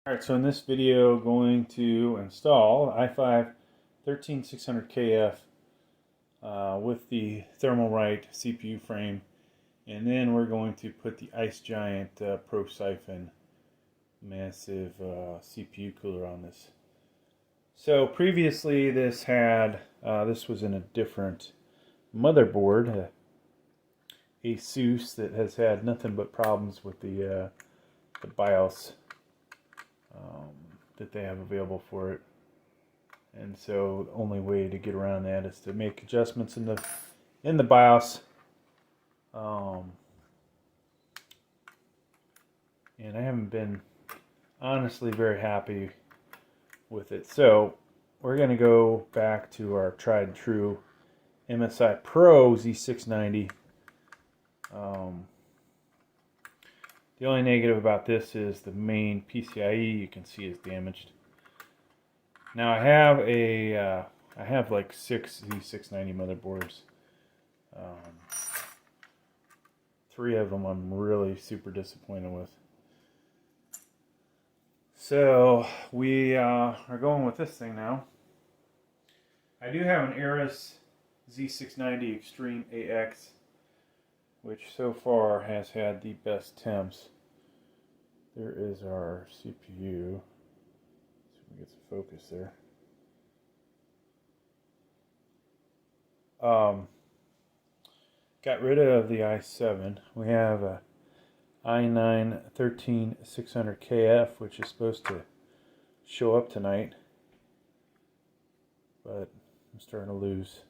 Alright, so in this video going to install i5-13600kf with the Thermalright CPU frame, and then we're going to put the Giant Pro Siphon massive CPU cooler on this. So previously this was in a different motherboard, Asus, that has had nothing but problems with the BIOS that they have available for it, and so the only way to get around that is to make adjustments in the BIOS, and I haven't been honestly very happy with it. So we're going to go back to our tried and true MSI Pro Z690. The only negative about this is the main PCIe, you can see, is damaged. Now I have like 6 Z690 motherboards. 3 of them I'm really super disappointed with. So we are going with this thing now. I do have an Aorus Z690 Extreme AX, which so far has had the best temps. There is our CPU. See if we get some focus there. Got rid of the i7. We have a i5-13600kf, which is supposed to show up tonight, but I'm starting to lose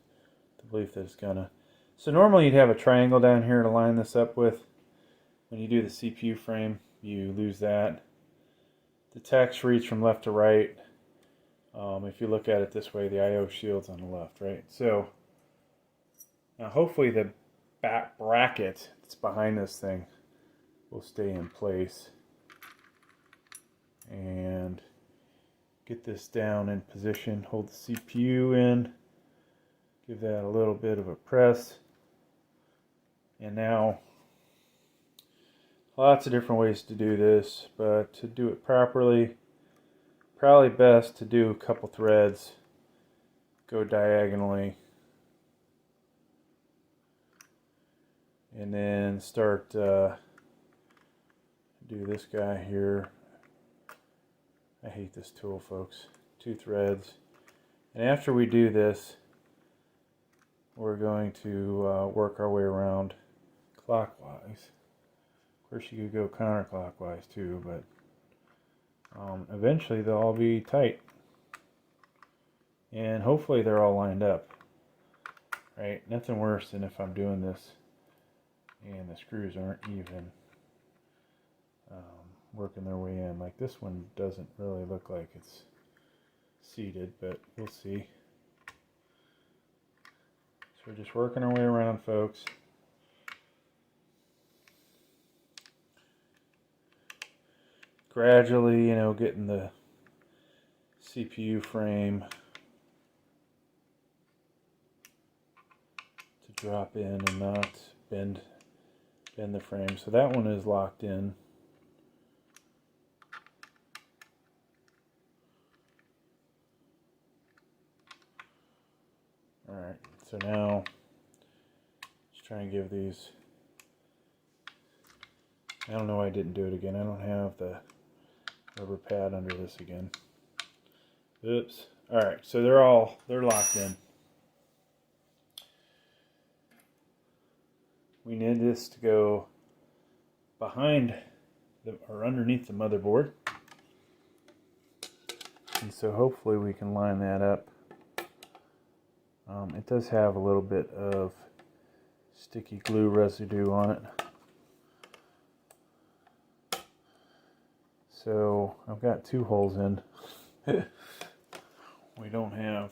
the belief that it's gonna. So normally you'd have a triangle down here to line this up with. When you do the CPU frame, you lose that. The text reads from left to right. If you look at it this way, the I/O shield's on the left, right? So now hopefully the back bracket that's behind this thing will stay in place, and get this down in position. Hold the CPU in, give that a little bit of a press, and now lots of different ways to do this, but to do it properly, probably best to do a couple threads, go diagonally, and then start do this guy here. I hate this tool, folks. 2 threads, and after we do this, we're going to work our way around clockwise. Of course, you could go counterclockwise too, but eventually they'll all be tight, and hopefully they're all lined up, right? Nothing worse than if I'm doing this and the screws aren't even working their way in. Like this one doesn't really look like it's seated, but we'll see. So we're just working our way around, folks. Gradually, getting the CPU frame to drop in and not bend the frame. So that one is locked in. Alright, so now let's try and give these. I don't know why I didn't do it again. I don't have the rubber pad under this again. Oops. Alright, so they're locked in. We need this to go behind or underneath the motherboard. And so hopefully we can line that up. It does have a little bit of sticky glue residue on it. So I've got 2 holes in. We don't have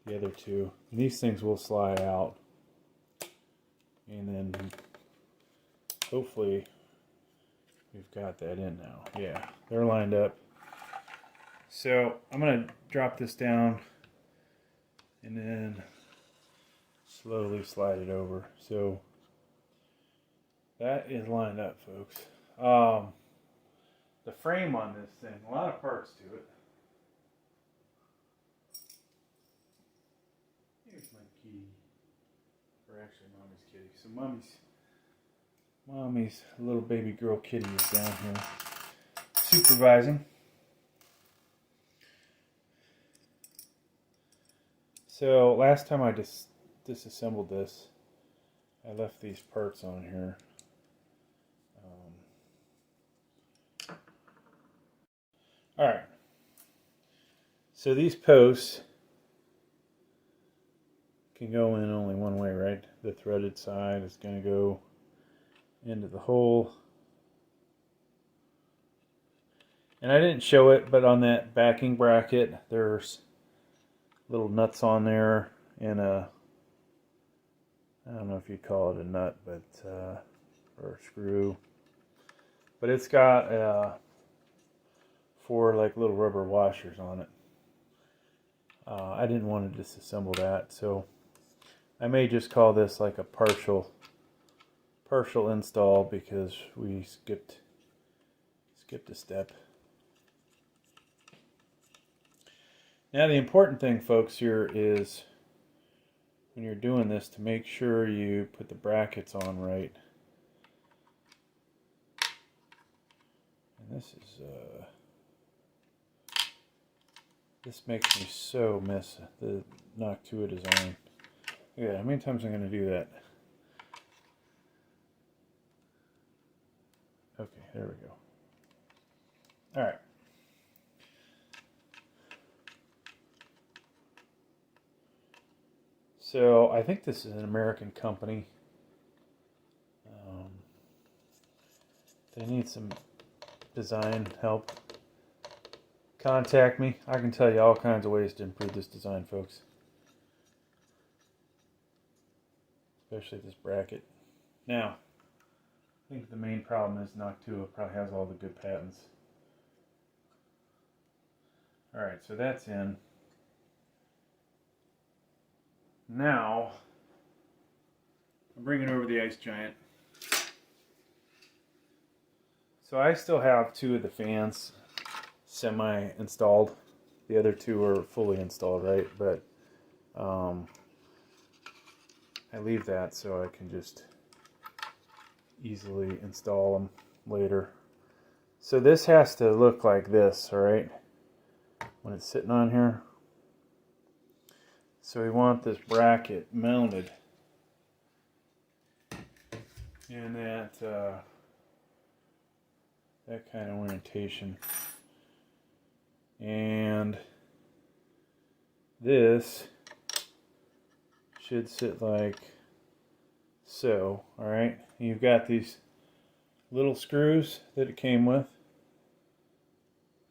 the other 2. And these things will slide out, and then hopefully we've got that in now. Yeah, they're lined up. So I'm going to drop this down and then slowly slide it over. So that is lined up, folks. the frame on this thing. A lot of parts to it. Here's my kitty. Or actually mommy's kitty. So mommy's little baby girl kitty is down here supervising. So last time I disassembled this, I left these parts on here. Alright, so these posts can go in only one way, right? The threaded side is going to go into the hole. And I didn't show it, but on that backing bracket, there's little nuts on there and I don't know if you'd call it a nut, but or a screw. But it's got 4 like little rubber washers on it. I didn't want to disassemble that, so I may just call this like a partial install because we skipped a step. Now the important thing, folks, here is when you're doing this to make sure you put the brackets on right. And this makes me so miss the Noctua design. Look at that, how many times I'm going to do that? Okay, there we go. Alright. So I think this is an American company. They need some design help. Contact me. I can tell you all kinds of ways to improve this design, folks. Especially this bracket. Now, I think the main problem is Noctua probably has all the good patents. Alright, so that's in. Now, I'm bringing over the Ice Giant. So I still have 2 of the fans semi-installed. The other 2 are fully installed, right? But I leave that so I can just easily install them later. So this has to look like this, alright? When it's sitting on here. So we want this bracket mounted in that kind of orientation. And this should sit like so, alright? You've got these little screws that it came with.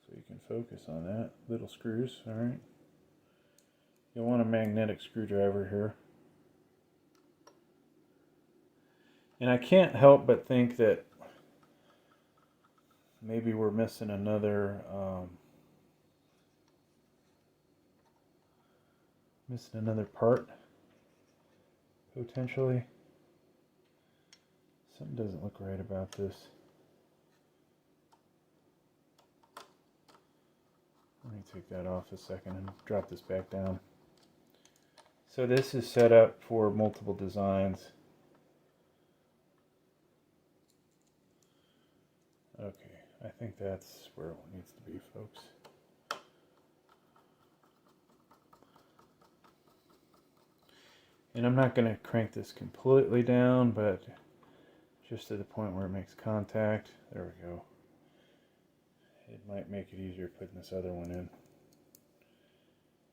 So you can focus on that. Little screws, alright? You'll want a magnetic screwdriver here. And I can't help but think that maybe we're missing another part, potentially. Something doesn't look right about this. Let me take that off a second and drop this back down. So this is set up for multiple designs. Okay, I think that's where it needs to be, folks. And I'm not going to crank this completely down, but just to the point where it makes contact. There we go. It might make it easier putting this other one in.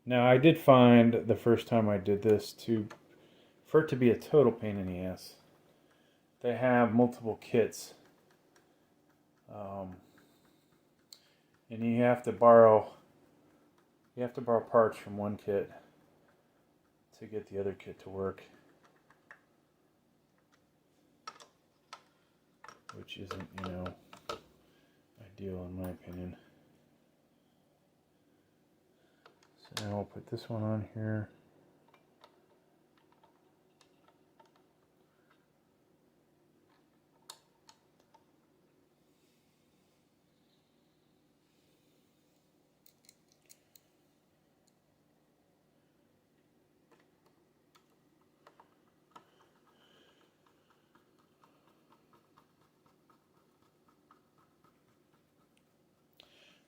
Now I did find the first time I did this for it to be a total pain in the ass. They have multiple kits. And you have to borrow parts from one kit to get the other kit to work, which isn't, ideal in my opinion. So now I'll put this one on here.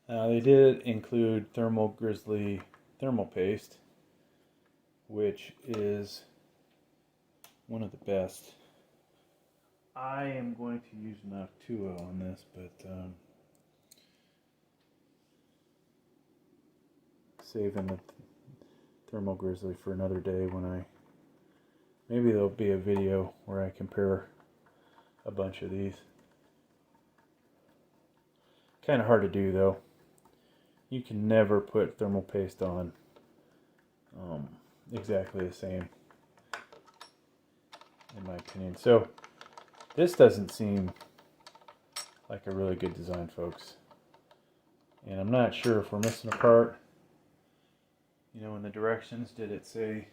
They did include Thermal Grizzly thermal paste, which is one of the best. I am going to use Noctua on this, but saving the Thermal Grizzly for another day when maybe there'll be a video where I compare a bunch of these. Kind of hard to do though. You can never put thermal paste on exactly the same, in my opinion. So this doesn't seem like a really good design, folks. And I'm not sure if we're missing a part. You know, in the directions, did it say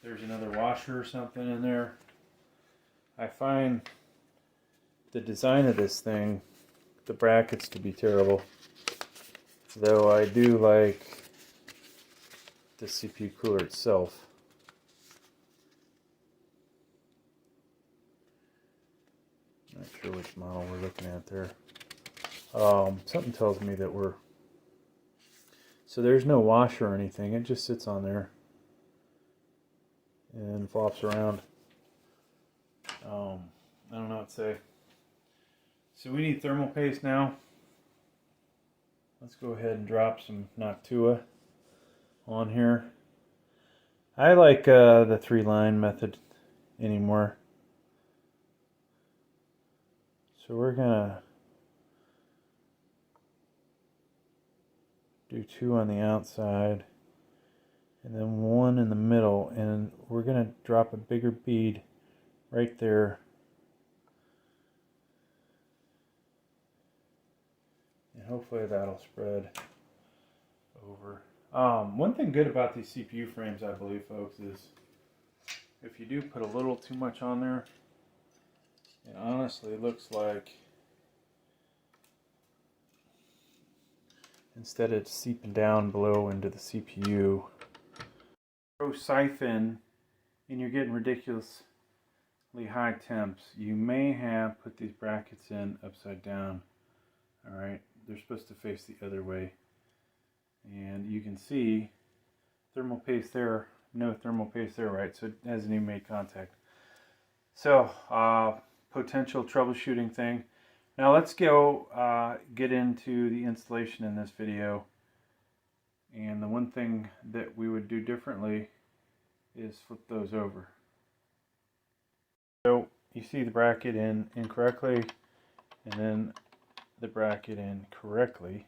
there's another washer or something in there? I find the design of this thing, the brackets, to be terrible. Though I do like the CPU cooler itself. Not sure which model we're looking at there. Something tells me that so there's no washer or anything, it just sits on there and flops around. I don't know what to say. So we need thermal paste now. Let's go ahead and drop some Noctua on here. I like the 3-line method anymore. So we're gonna do 2 on the outside and then 1 in the middle, and we're gonna drop a bigger bead right there. And hopefully that'll spread over. One thing good about these CPU frames, I believe, folks, is if you do put a little too much on there, it honestly looks like, instead of seeping down below into the CPU, Pro Siphon, and you're getting ridiculously high temps, you may have put these brackets in upside down. Alright, they're supposed to face the other way. And you can see thermal paste there, no thermal paste there, right? So it hasn't even made contact. So, potential troubleshooting thing. Now let's go get into the installation in this video. And the one thing that we would do differently is flip those over. So you see the bracket in incorrectly, and then the bracket in correctly.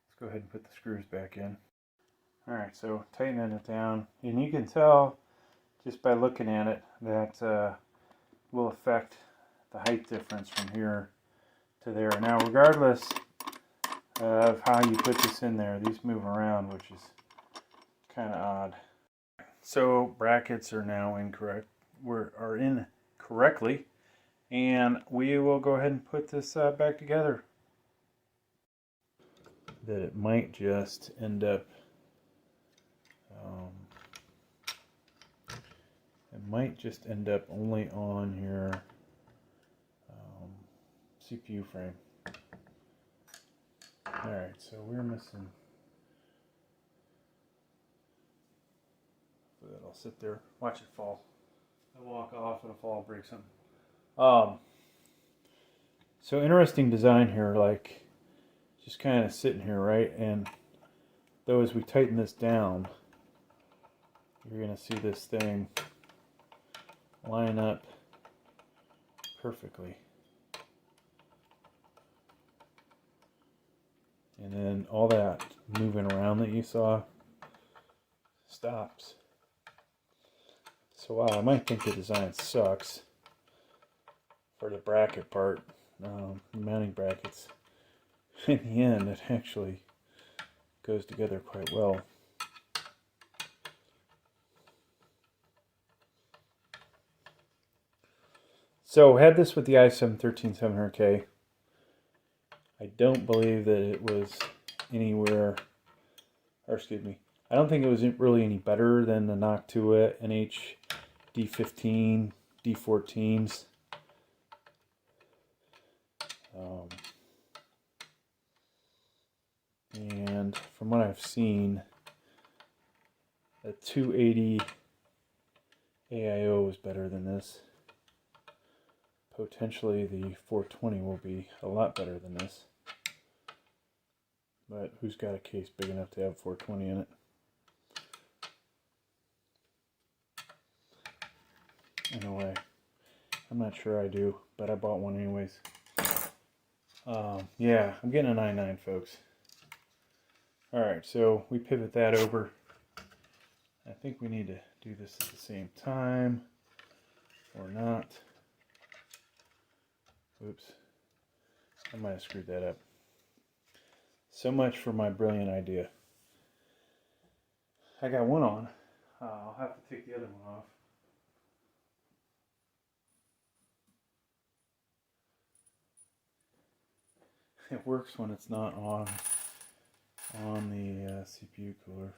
Let's go ahead and put the screws back in. Alright, so tightening it down, and you can tell just by looking at it that will affect the height difference from here to there. Now, regardless of how you put this in there, these move around, which is kind of odd. So brackets are now incorrect, are in correctly, and we will go ahead and put this back together. That it might just end up only on your CPU frame. Alright, so we're missing. That'll sit there. Watch it fall. I'll walk off, it'll fall, break something. So interesting design here, like just kind of sitting here, right? And though as we tighten this down, you're going to see this thing line up perfectly. And then all that moving around that you saw stops. So while I might think the design sucks for the bracket part, mounting brackets, in the end it actually goes together quite well. So had this with the i7-13700K. I don't believe that it was anywhere, or excuse me, I don't think it was really any better than the Noctua NH-D15, D14s. from what I've seen, a 280 AIO is better than this. Potentially the 420 will be a lot better than this. But who's got a case big enough to have 420 in it? In a way. I'm not sure I do, but I bought one anyways. Yeah, I'm getting an i9, folks. Alright, so we pivot that over. I think we need to do this at the same time, or not. Oops, I might have screwed that up. So much for my brilliant idea. I got one on. I'll have to take the other one off. It works when it's not on the CPU cooler.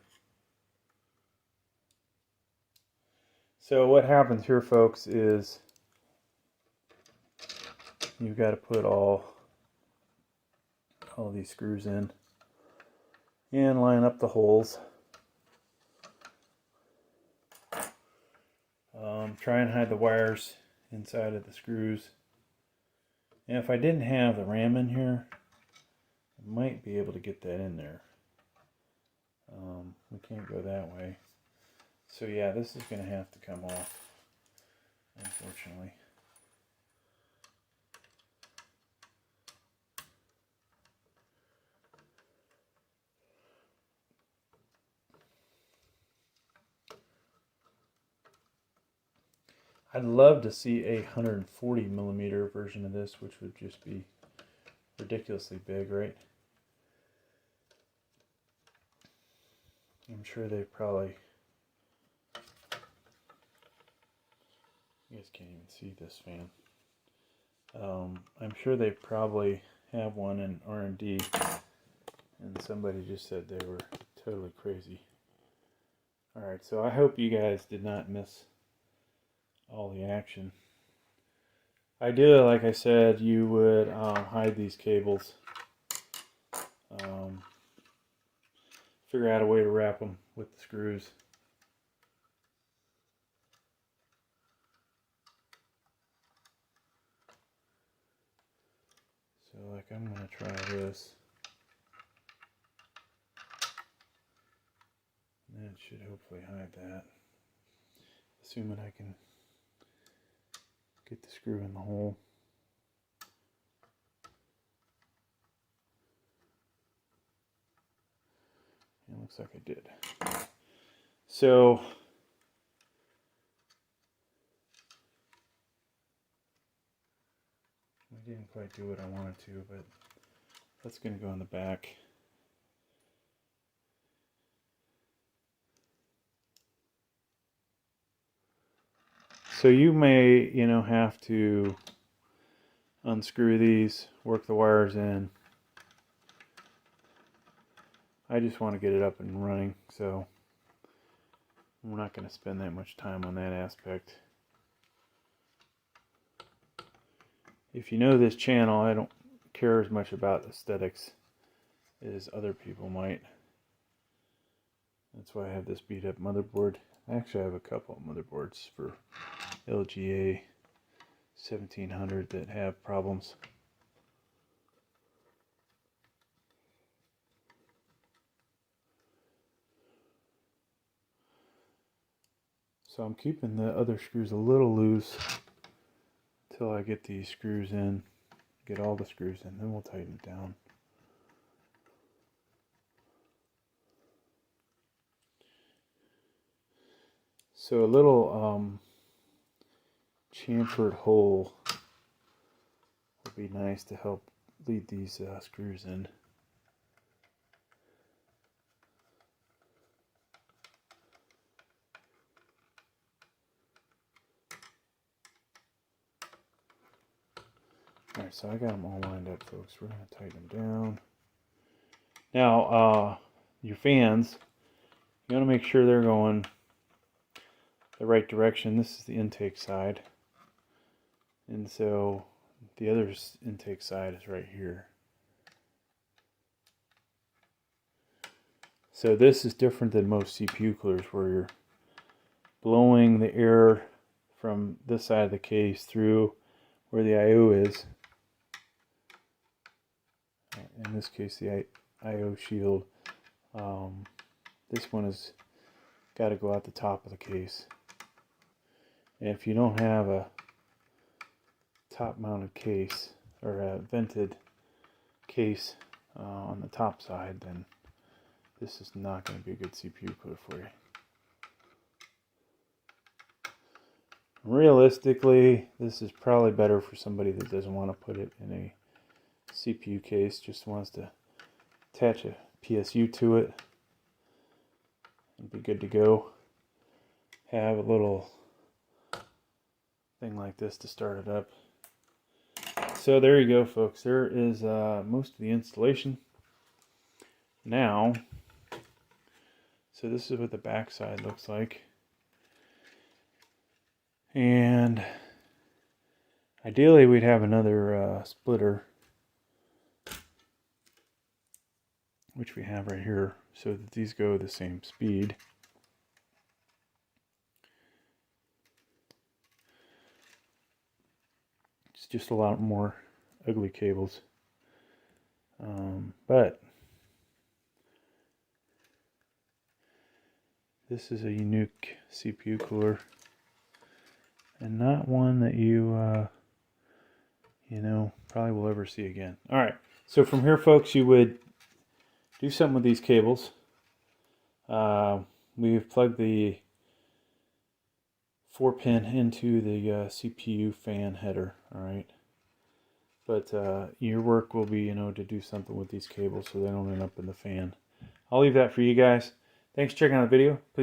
So what happens here, folks, is you've got to put all these screws in and line up the holes. Try and hide the wires inside of the screws. And if I didn't have the RAM in here, I might be able to get that in there. We can't go that way. So yeah, this is going to have to come off, unfortunately. I'd love to see a 140 millimeter version of this, which would just be ridiculously big, right? I'm sure they probably, you guys can't even see this fan. I'm sure they probably have one in R&D, and somebody just said they were totally crazy. Alright, so I hope you guys did not miss all the action. Ideally, like I said, you would hide these cables. Figure out a way to wrap them with the screws. So like I'm going to try this. And it should hopefully hide that. Assuming I can get the screw in the hole. It looks like I did. So I didn't quite do what I wanted to, but that's going to go in the back. So you may, have to unscrew these, work the wires in. I just want to get it up and running, so we're not going to spend that much time on that aspect. If you know this channel, I don't care as much about aesthetics as other people might. That's why I have this beat up motherboard. Actually, I have a couple of motherboards for LGA 1700 that have problems. So I'm keeping the other screws a little loose until I get these screws in, get all the screws in, then we'll tighten it down. So a little chamfered hole would be nice to help lead these screws in. Alright, so I got them all lined up, folks. We're going to tighten them down. Now, your fans, you want to make sure they're going the right direction. This is the intake side. And so the other intake side is right here. So this is different than most CPU coolers where you're blowing the air from this side of the case through where the I/O is. In this case, the I/O shield. This one has got to go out the top of the case. And if you don't have a top mounted case or a vented case on the top side, then this is not going to be a good CPU cooler for you. Realistically, this is probably better for somebody that doesn't want to put it in a CPU case, just wants to attach a PSU to it and be good to go. Have a little thing like this to start it up. So there you go, folks. There is most of the installation. Now, so this is what the back side looks like. And ideally we'd have another splitter, which we have right here, so that these go the same speed. It's just a lot more ugly cables. But this is a unique CPU cooler, and not one that you probably will ever see again. All right, so from here, folks, you would do something with these cables. We've plugged the 4-pin into the CPU fan header. All right, but your work will be, to do something with these cables so they don't end up in the fan. I'll leave that for you guys. Thanks for checking out the video. Please